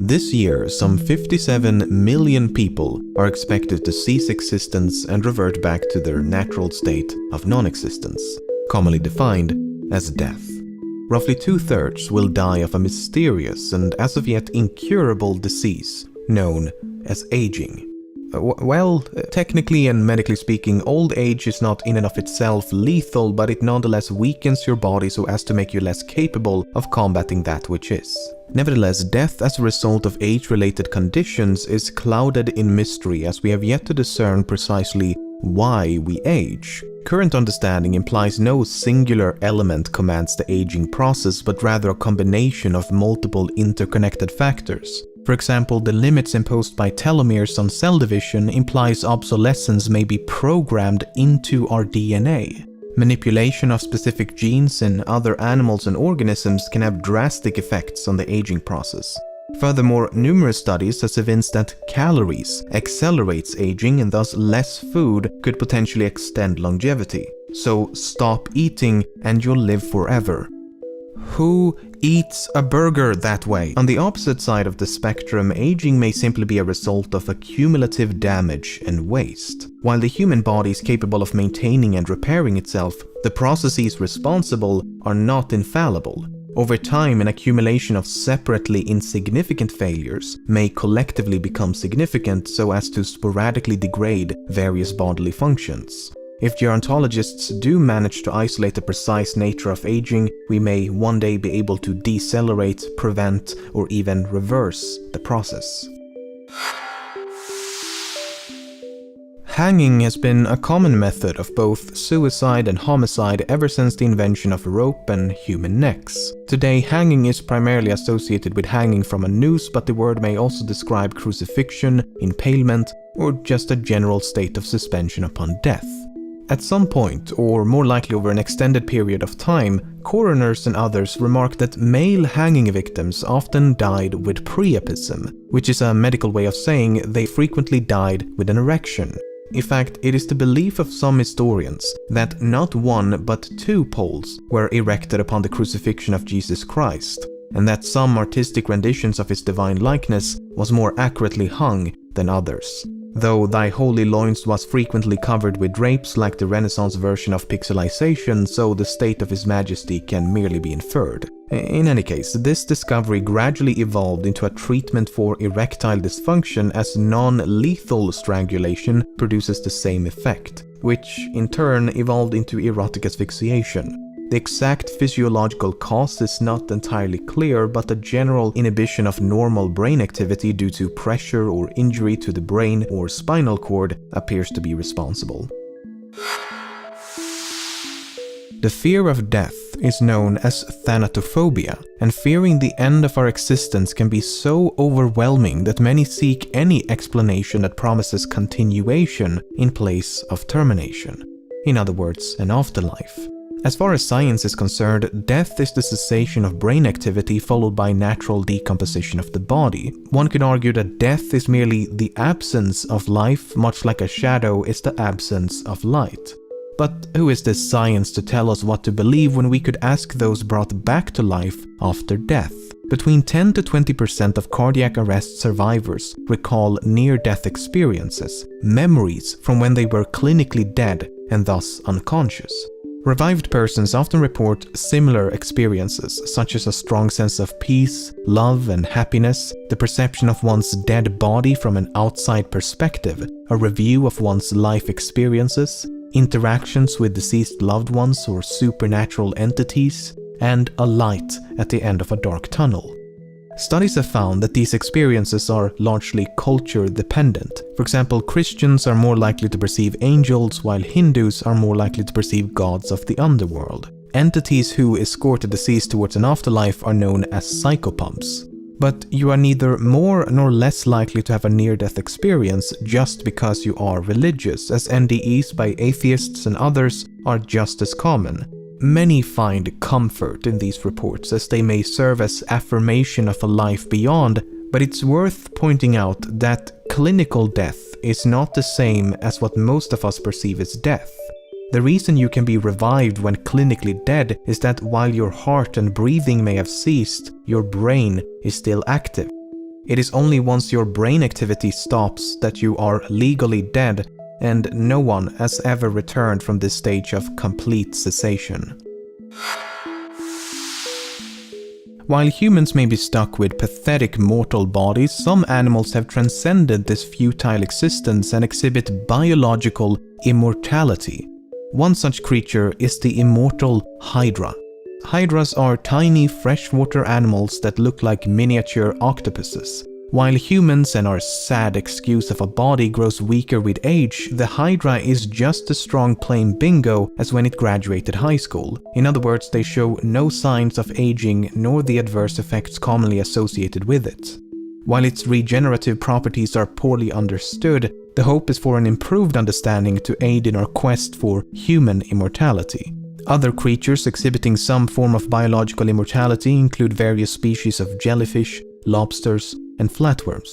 This year, some 57 million people are expected to cease existence and revert back to their natural state of non-existence, commonly defined as death. Roughly 2/3 will die of a mysterious and as of yet incurable disease known as aging. Well, technically and medically speaking, old age is not in and of itself lethal, but it nonetheless weakens your body so as to make you less capable of combating that which is. Nevertheless, death as a result of age-related conditions is clouded in mystery, as we have yet to discern precisely why we age. Current understanding implies no singular element commands the aging process, but rather a combination of multiple interconnected factors. For example, the limits imposed by telomeres on cell division implies obsolescence may be programmed into our DNA. Manipulation of specific genes in other animals and organisms can have drastic effects on the aging process. Furthermore, numerous studies have evinced that calories accelerates aging and thus less food could potentially extend longevity. So stop eating and you'll live forever. Who eats a burger that way? On the opposite side of the spectrum, aging may simply be a result of accumulative damage and waste. While the human body is capable of maintaining and repairing itself, the processes responsible are not infallible. Over time, an accumulation of separately insignificant failures may collectively become significant so as to sporadically degrade various bodily functions. If gerontologists do manage to isolate the precise nature of aging, we may one day be able to decelerate, prevent, or even reverse the process. Hanging has been a common method of both suicide and homicide ever since the invention of rope and human necks. Today, hanging is primarily associated with hanging from a noose, but the word may also describe crucifixion, impalement, or just a general state of suspension upon death. At some point, or more likely over an extended period of time, coroners and others remarked that male hanging victims often died with priapism, which is a medical way of saying they frequently died with an erection. In fact, it is the belief of some historians that not one but two poles were erected upon the crucifixion of Jesus Christ, and that some artistic renditions of his divine likeness was more accurately hung than others. Though Thy Holy Loins was frequently covered with drapes like the Renaissance version of pixelization, so the state of His Majesty can merely be inferred. In any case, this discovery gradually evolved into a treatment for erectile dysfunction, as non-lethal strangulation produces the same effect, which in turn evolved into erotic asphyxiation. The exact physiological cause is not entirely clear, but a general inhibition of normal brain activity due to pressure or injury to the brain or spinal cord appears to be responsible. The fear of death is known as thanatophobia, and fearing the end of our existence can be so overwhelming that many seek any explanation that promises continuation in place of termination. In other words, an afterlife. As far as science is concerned, death is the cessation of brain activity followed by natural decomposition of the body. One could argue that death is merely the absence of life, much like a shadow is the absence of light. But who is this science to tell us what to believe when we could ask those brought back to life after death? Between 10 to 20% of cardiac arrest survivors recall near-death experiences, memories from when they were clinically dead and thus unconscious. Revived persons often report similar experiences, such as a strong sense of peace, love, and happiness, the perception of one's dead body from an outside perspective, a review of one's life experiences, interactions with deceased loved ones or supernatural entities, and a light at the end of a dark tunnel. Studies have found that these experiences are largely culture-dependent. For example, Christians are more likely to perceive angels, while Hindus are more likely to perceive gods of the underworld. Entities who escort the deceased towards an afterlife are known as psychopomps. But you are neither more nor less likely to have a near-death experience just because you are religious, as NDEs by atheists and others are just as common. Many find comfort in these reports, as they may serve as affirmation of a life beyond, but it's worth pointing out that clinical death is not the same as what most of us perceive as death. The reason you can be revived when clinically dead is that while your heart and breathing may have ceased, your brain is still active. It is only once your brain activity stops that you are legally dead, and no one has ever returned from this stage of complete cessation. While humans may be stuck with pathetic mortal bodies, some animals have transcended this futile existence and exhibit biological immortality. One such creature is the immortal hydra. Hydras are tiny freshwater animals that look like miniature octopuses. While humans and our sad excuse of a body grows weaker with age, the hydra is just as strong playing bingo as when it graduated high school. In other words, they show no signs of aging nor the adverse effects commonly associated with it. While its regenerative properties are poorly understood, the hope is for an improved understanding to aid in our quest for human immortality. Other creatures exhibiting some form of biological immortality include various species of jellyfish, lobsters, and flatworms.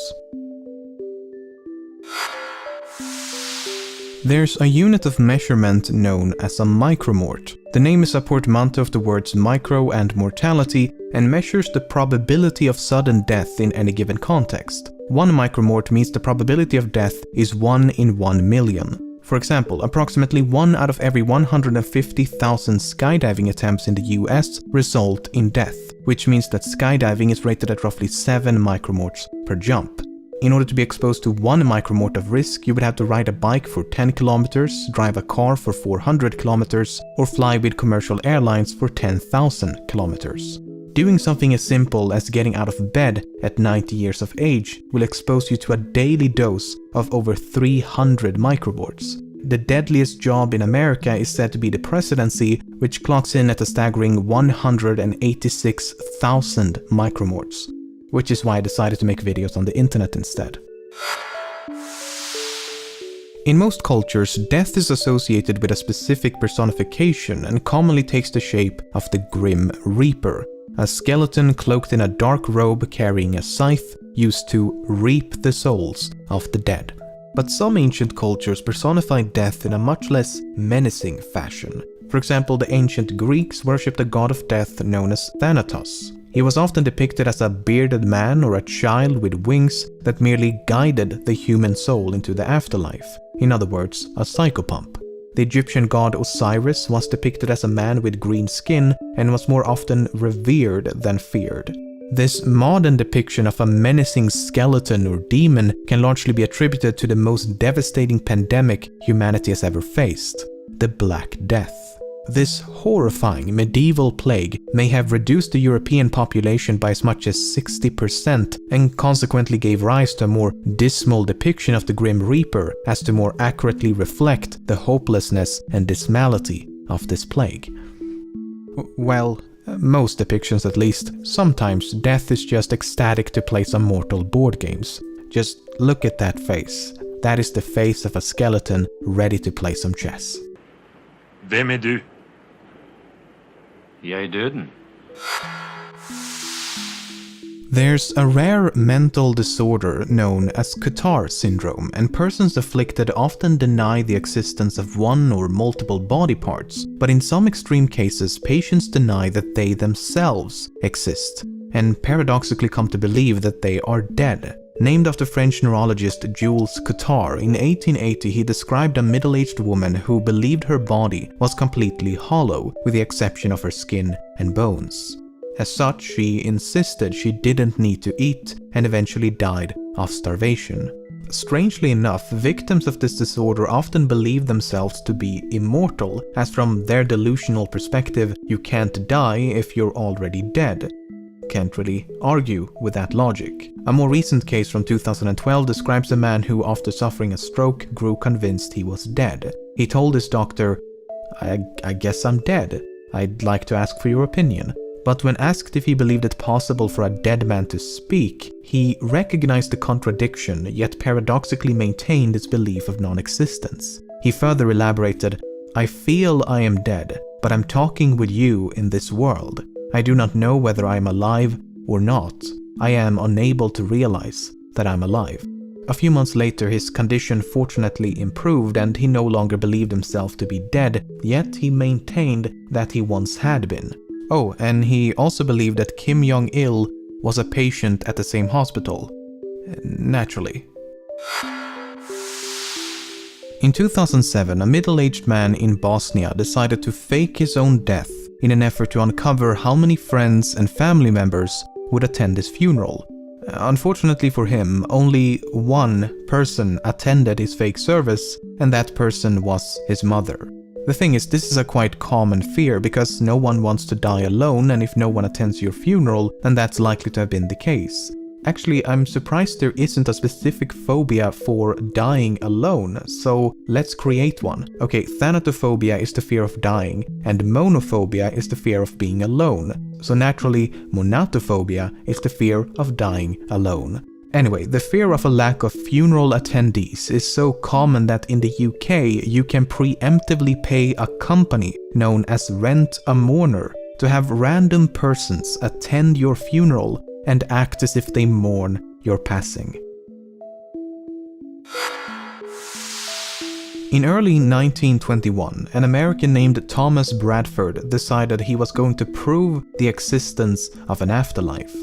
There's a unit of measurement known as a micromort. The name is a portmanteau of the words micro and mortality and measures the probability of sudden death in any given context. One micromort means the probability of death is 1 in 1 million. For example, approximately 1 out of every 150,000 skydiving attempts in the US result in death, which means that skydiving is rated at roughly 7 micromorts per jump. In order to be exposed to 1 micromort of risk, you would have to ride a bike for 10 kilometers, drive a car for 400 kilometers, or fly with commercial airlines for 10,000 kilometers. Doing something as simple as getting out of bed at 90 years of age will expose you to a daily dose of over 300 micromorts. The deadliest job in America is said to be the presidency, which clocks in at a staggering 186,000 micromorts, which is why I decided to make videos on the internet instead. In most cultures, death is associated with a specific personification and commonly takes the shape of the Grim Reaper, a skeleton cloaked in a dark robe carrying a scythe used to reap the souls of the dead. But some ancient cultures personified death in a much less menacing fashion. For example, the ancient Greeks worshipped a god of death known as Thanatos. He was often depicted as a bearded man or a child with wings that merely guided the human soul into the afterlife. In other words, a psychopomp. The Egyptian god Osiris was depicted as a man with green skin and was more often revered than feared. This modern depiction of a menacing skeleton or demon can largely be attributed to the most devastating pandemic humanity has ever faced, the Black Death. This horrifying medieval plague may have reduced the European population by as much as 60% and consequently gave rise to a more dismal depiction of the Grim Reaper as to more accurately reflect the hopelessness and dismality of this plague. Well, most depictions at least. Sometimes death is just ecstatic to play some mortal board games. Just look at that face. That is the face of a skeleton ready to play some chess. Vem är du? Jag är döden. There's a rare mental disorder known as Cotard syndrome, and persons afflicted often deny the existence of one or multiple body parts, but in some extreme cases patients deny that they themselves exist, and paradoxically come to believe that they are dead. Named after French neurologist Jules Cotard, in 1880 he described a middle-aged woman who believed her body was completely hollow, with the exception of her skin and bones. As such, she insisted she didn't need to eat and eventually died of starvation. Strangely enough, victims of this disorder often believe themselves to be immortal, as from their delusional perspective, you can't die if you're already dead. Can't really argue with that logic. A more recent case from 2012 describes a man who, after suffering a stroke, grew convinced he was dead. He told his doctor, I guess I'm dead. I'd like to ask for your opinion. But when asked if he believed it possible for a dead man to speak, he recognized the contradiction, yet paradoxically maintained his belief of non-existence. He further elaborated, I feel I am dead, but I'm talking with you in this world. I do not know whether I am alive or not. I am unable to realize that I'm alive. A few months later, his condition fortunately improved and he no longer believed himself to be dead, yet he maintained that he once had been. Oh, and he also believed that Kim Jong-il was a patient at the same hospital. Naturally. In 2007, a middle-aged man in Bosnia decided to fake his own death in an effort to uncover how many friends and family members would attend his funeral. Unfortunately for him, only one person attended his fake service, and that person was his mother. The thing is, this is a quite common fear because no one wants to die alone, and if no one attends your funeral, then that's likely to have been the case. Actually, I'm surprised there isn't a specific phobia for dying alone, so let's create one. Okay, thanatophobia is the fear of dying, and monophobia is the fear of being alone. So naturally, monatophobia is the fear of dying alone. Anyway, the fear of a lack of funeral attendees is so common that in the UK you can preemptively pay a company known as Rent a Mourner to have random persons attend your funeral and act as if they mourn your passing. In early 1921, an American named Thomas Bradford decided he was going to prove the existence of an afterlife.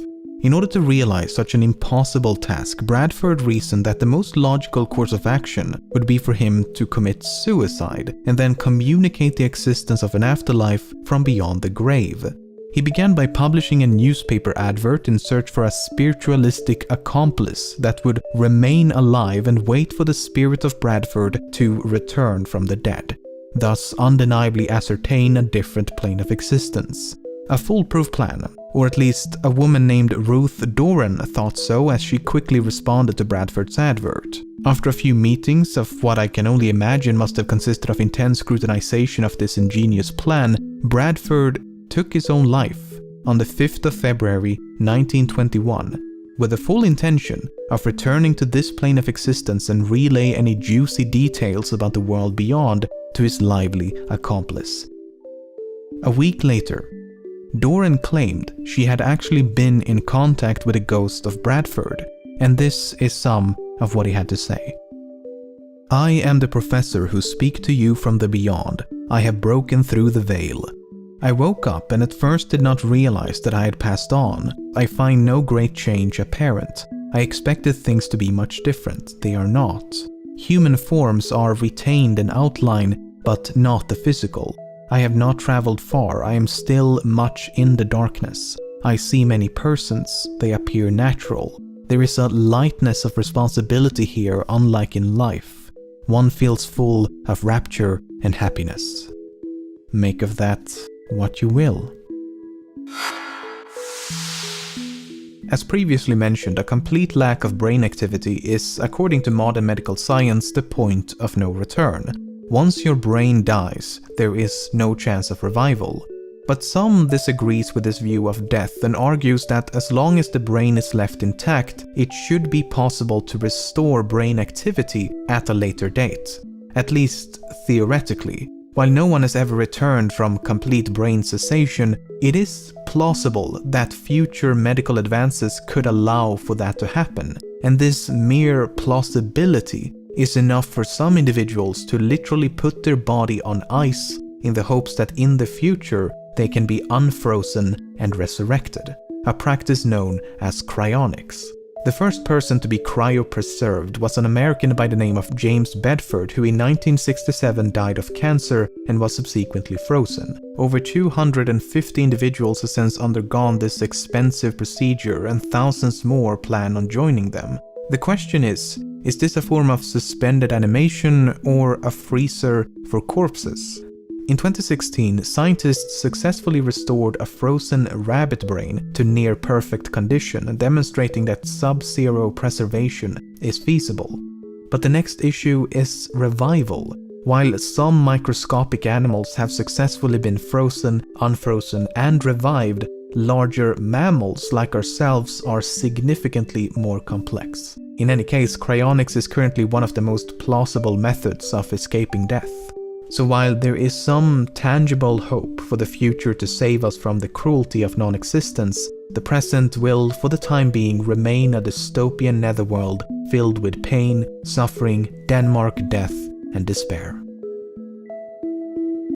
In order to realize such an impossible task, Bradford reasoned that the most logical course of action would be for him to commit suicide and then communicate the existence of an afterlife from beyond the grave. He began by publishing a newspaper advert in search for a spiritualistic accomplice that would remain alive and wait for the spirit of Bradford to return from the dead, thus undeniably ascertain a different plane of existence. A foolproof plan, or at least a woman named Ruth Doran thought so as she quickly responded to Bradford's advert. After a few meetings of what I can only imagine must have consisted of intense scrutinization of this ingenious plan, Bradford took his own life on the 5th of February 1921 with the full intention of returning to this plane of existence and relay any juicy details about the world beyond to his lively accomplice. A week later, Doran claimed she had actually been in contact with the ghost of Bradford, and this is some of what he had to say. "I am the professor who speak to you from the beyond. I have broken through the veil. I woke up and at first did not realize that I had passed on. I find no great change apparent. I expected things to be much different. They are not. Human forms are retained in outline, but not the physical. I have not traveled far. I am still much in the darkness. I see many persons. They appear natural. There is a lightness of responsibility here unlike in life. One feels full of rapture and happiness. Make of that what you will." As previously mentioned, a complete lack of brain activity is, according to modern medical science, the point of no return. Once your brain dies, there is no chance of revival. But some disagrees with this view of death and argues that as long as the brain is left intact, it should be possible to restore brain activity at a later date, at least theoretically. While no one has ever returned from complete brain cessation, it is plausible that future medical advances could allow for that to happen, and this mere plausibility is enough for some individuals to literally put their body on ice in the hopes that in the future they can be unfrozen and resurrected, a practice known as cryonics. The first person to be cryopreserved was an American by the name of James Bedford, who in 1967 died of cancer and was subsequently frozen. Over 250 individuals have since undergone this expensive procedure, and thousands more plan on joining them. The question is this a form of suspended animation or a freezer for corpses? In 2016, scientists successfully restored a frozen rabbit brain to near-perfect condition, demonstrating that sub-zero preservation is feasible. But the next issue is revival. While some microscopic animals have successfully been frozen, unfrozen, and revived, larger mammals like ourselves are significantly more complex. In any case, cryonics is currently one of the most plausible methods of escaping death. So while there is some tangible hope for the future to save us from the cruelty of non-existence, the present will, for the time being, remain a dystopian netherworld filled with pain, suffering, Denmark, death, and despair.